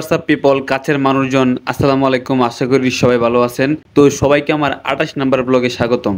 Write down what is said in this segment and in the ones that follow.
WhatsApp people, কাছের মানুষজন, আসসালামু আলাইকুম। আশা করি সবাই ভালো আছেন। তো সবাইকে আমার 28 নাম্বার ব্লগে স্বাগতম।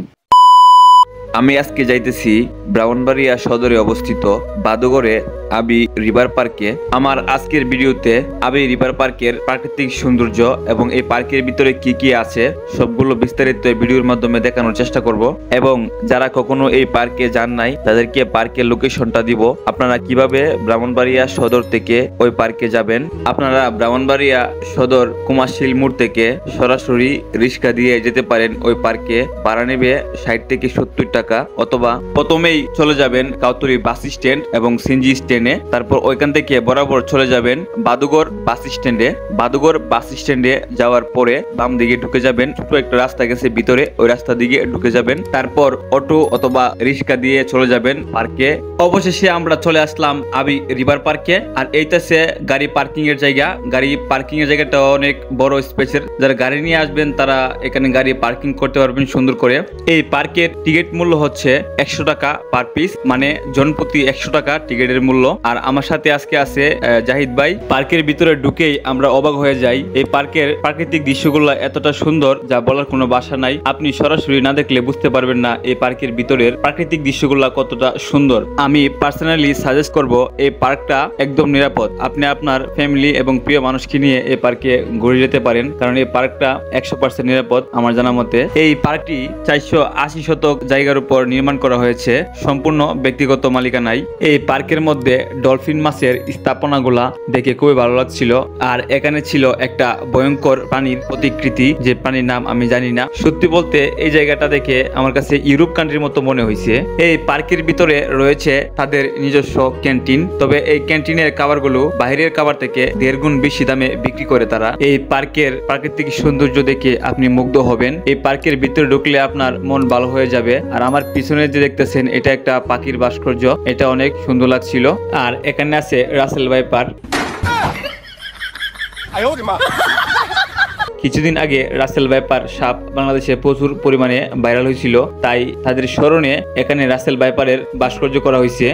আমি আজকে যাইতেছি ব্রাহ্মণবাড়িয়া সদরে অবস্থিত বাদুগরে আবি রিভার পার্কে। আমার আজকের ভিডিওতে আবি রিভার পার্কের প্রাকৃতিক সৌন্দর্য এবং এই পার্কের ভিতরে কি কি আছে সবগুলো বিস্তারিত ভিডিওর মাধ্যমে দেখানোর চেষ্টা করব, এবং যারা কখনো এই পার্কে যান নাই তাদেরকে পার্কের লোকেশনটা দিব। আপনারা কিভাবে ব্রাহ্মণবাড়িয়া সদর থেকে ওই পার্কে যাবেন। আপনারা ব্রাহ্মণবাড়িয়া সদর কুমাশিল মোড় থেকে সরাসরি রিক্সা দিয়ে যেতে পারেন ওই পার্কে। ভাড়া নেবে 60 থেকে 70 টাকা, অথবা প্রথমেই চলে যাবেন কাউতুরি বাস স্ট্যান্ড এবং সিএনজি স্ট্যান্ডে, তারপর ওইখান থেকে বরাবর চলে যাবেন বাদুগর বাস স্ট্যান্ডে। বাদুগর বাস স্ট্যান্ডে যাওয়ার পরে বাম দিকে ঢুকে যাবেন, ছোট একটা রাস্তা গেছে ভিতরে, ওই রাস্তা দিকে ঢুকে যাবেন। তারপর অটো অথবা রিক্সা দিয়ে চলে যাবেন পার্কে। অবশেষে আমরা চলে আসলাম আবি রিভার পার্কে। আর এইটাছে গাড়ি পার্কিং এর জায়গা। গাড়ি পার্কিং এর জায়গাটা অনেক বড় স্পেসের। যারা গাড়ি নিয়ে আসবেন তারা এখানে গাড়ি পার্কিং করতে পারবেন সুন্দর করে। এই পার্কের টিকিট মূল্য হচ্ছে 100 টাকা পার পিস, মানে জনপ্রতি 100 টাকা টিকিটের মূল্য। আর আমার সাথে আজকে আছে জাহিদ ভাই। পার্কের ভিতরে ঢুকেই আমরা অবাক হয়ে যাই। এই পার্কের প্রাকৃতিক দৃশ্যগুলো এতটা সুন্দর যা বলার কোনো ভাষা নাই। আপনি সরাসরি না দেখলে বুঝতে পারবেন না এই পার্কের ভিতরের প্রাকৃতিক দৃশ্যগুলো কতটা সুন্দর। আমি পার্সোনালি সাজেস্ট করব এই পার্কটা একদম নিরাপদ। আপনি আপনার ফ্যামিলি এবং প্রিয় মানুষকে নিয়ে এই পার্কে ঘুরে যেতে পারেন, কারণ এই পার্কটা 100% নিরাপদ আমার জানা মতে। এই পার্কটি 480 শতক জায়গার উপর নির্মাণ করা হয়েছে, সম্পূর্ণ ব্যক্তিগত মালিকানায়। এই পার্কের মধ্যে ডলফিন মাছের স্থাপনাগুলা দেখে খুবই ভালো লাগছিল। আর এখানে ছিল একটা ভয়ঙ্কর প্রাণীর প্রতিকৃতি, যে প্রাণীর নাম আমি জানি না। সত্যি বলতে এই জায়গাটা দেখে আমার কাছে ইউরোপ কান্ট্রির মতো মনে হয়েছে। এই পার্কের ভিতরে রয়েছে তাদের নিজস্ব ক্যান্টিন, তবে এই ক্যান্টিনের খাবারগুলো বাইরের খাবার থেকে 1.5 গুণ বেশি দামে বিক্রি করে তারা। এই পার্কের প্রাকৃতিক সৌন্দর্য দেখে আপনি মুগ্ধ হবেন। এই পার্কের ভিতরে ঢুকলে আপনার মন ভালো হয়ে যাবে। আর আমার পিছনে যে দেখতেছেন এটা একটা পাখির ভাস্কর্য, এটা অনেক সুন্দর লাগছিল। আর এখানে আছে রাসেল ভাইপার। কিছুদিন আগে রাসেল ভাইপার সাপ বাংলাদেশে প্রচুর পরিমাণে ভাইরাল হয়েছিল, তাই তাদের স্মরণে এখানে রাসেল ভাইপারের ভাস্কর্য করা হয়েছে।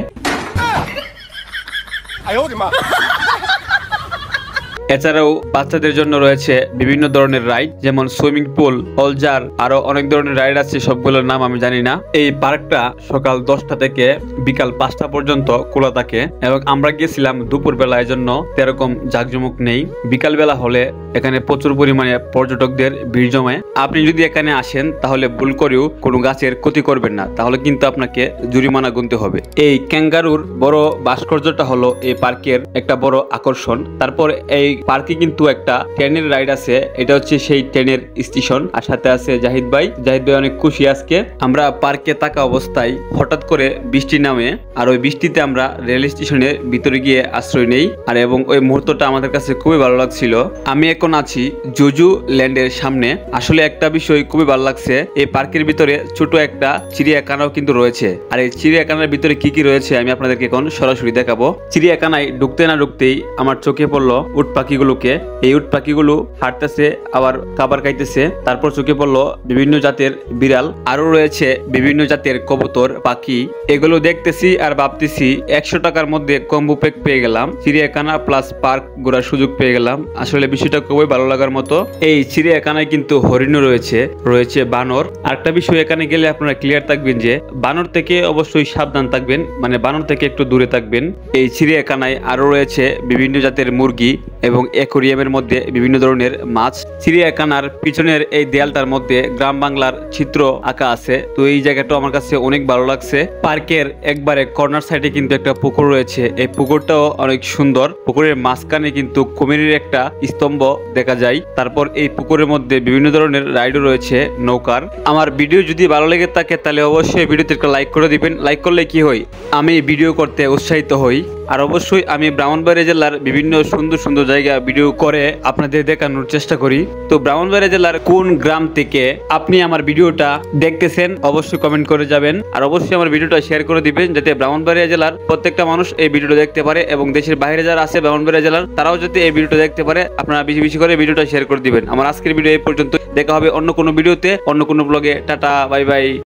এছাড়াও বাচ্চাদের জন্য রয়েছে বিভিন্ন ধরনের রাইড, যেমন সুইমিং পুল, অলজার, আরো অনেক ধরনের রাইড আছে, সবগুলোর নাম আমি জানি না। এই পার্কটা সকাল 10টা থেকে বিকাল 5টা পর্যন্ত খোলা থাকে, এবং আমরা গিয়েছিলাম দুপুর বেলা, এজন্য এরকম জাঁকজমক নেই। বিকাল বেলা হলে এখানে প্রচুর পরিমাণে পর্যটকদের ভিড় জমায়। আপনি যদি এখানে আসেন তাহলে ভুল করেও কোনো গাছের ক্ষতি করবেন না, তাহলে কিন্তু আপনাকে জরিমানা গুনতে হবে। এই ক্যাঙ্গারুর বড় ভাস্কর্যটা হলো এই পার্কের একটা বড় আকর্ষণ। তারপর এই পার্কে কিন্তু একটা ট্রেনের রাইড আছে, এটা হচ্ছে সেই ট্রেনের স্টেশন। আর সাথে আছে জাহিদ ভাই। জাহিদ ভাই অনেক খুশি আজকে। আমরা পার্কে থাকা অবস্থায় হঠাৎ করে বৃষ্টি নামে, আর ওই বৃষ্টিতে আমরা রেল স্টেশনের ভিতরে গিয়ে আশ্রয় নেই। আর এবং ওই মুহূর্তটা আমাদের কাছে খুবই ভালো লাগছিল। আমি এখন আছি জুজু ল্যান্ডের সামনে। আসলে একটা বিষয় খুবই ভালো লাগছে, এই পার্কের ভিতরে ছোট একটা চিড়িয়াখানাও কিন্তু রয়েছে। আর এই চিড়িয়াখানার ভিতরে কি কি রয়েছে আমি আপনাদেরকে এখন সরাসরি দেখাবো। চিড়িয়াখানায় ঢুকতে না ঢুকতেই আমার চোখে পড়লো উট পাখিগুলোকে। এই উট পাখিগুলো হাঁটতেছে, আবার খাবার খাইতেছে। তারপর চোখে পড়লো বিভিন্ন জাতের বিড়াল, আরো রয়েছে বিভিন্ন জাতের কবুতর, পাখি। এগুলো দেখতেছি আর ভাবতেছি 100 টাকার মধ্যে কম্বো প্যাক পেয়ে গেলাম, চিড়িয়াখানা প্লাস পার্ক ঘোরার সুযোগ পেয়ে গেলাম। আসলে বিষয়টা খুবই ভালো লাগার মতো। এই চিড়িয়াখানায় কিন্তু হরিণও রয়েছে বানর। আরেকটা বিষয়, এখানে গেলে আপনারা ক্লিয়ার থাকবেন যে বানর থেকে অবশ্যই সাবধান থাকবেন, মানে বানর থেকে একটু দূরে থাকবেন। এই চিড়িয়াখানায় আরো রয়েছে বিভিন্ন জাতের মুরগি এবং অ্যাকোরিয়ামের মধ্যে বিভিন্ন ধরনের মাছ। চিড়িয়াখানার পিছনের এই দেয়ালটার মধ্যে গ্রাম বাংলার চিত্র আঁকা আছে। তো এই জায়গাটা আমার কাছে অনেক ভালো লাগছে। পার্কের একবারে কর্নার সাইডে কিন্তু একটা পুকুর রয়েছে, এই পুকুরটাও অনেক সুন্দর। পুকুরের মাঝখানে কিন্তু কুমিরের একটা স্তম্ভ দেখা যায়। তারপর এই পুকুরের মধ্যে বিভিন্ন ধরনের রাইডও রয়েছে, নৌকার। আমার ভিডিও যদি ভালো লেগে থাকে তাহলে অবশ্যই ভিডিওতে একটা লাইক করে দিবেন। লাইক করলে কি হয়, আমি ভিডিও করতে উৎসাহিত হই। আর অবশ্যই আমি ব্রাহ্মণবাড়িয়া জেলার বিভিন্ন সুন্দর সুন্দর জায়গা ভিডিও করে আপনাদের দেখানোর চেষ্টা করি। তো ব্রাহ্মণবাড়িয়া জেলার কোন গ্রাম থেকে আপনি আমার ভিডিওটা দেখতেছেন অবশ্যই কমেন্ট করে যাবেন। আর অবশ্যই আমার ভিডিওটা শেয়ার করে দিবেন, যাতে ব্রাহ্মণবাড়িয়া জেলার প্রত্যেকটা মানুষ এই ভিডিওটা দেখতে পারে, এবং দেশের বাইরে যারা আছে ব্রাহ্মণবাড়িয়া জেলার তারাও যাতে এই ভিডিওটা দেখতে পারে। আপনারা বেশি বেশি করে ভিডিওটা শেয়ার করে দিবেন। আমার আজকের ভিডিও এই পর্যন্ত। দেখা হবে অন্য কোনো ভিডিওতে, অন্য কোনো ব্লগে। Tata, bye bye.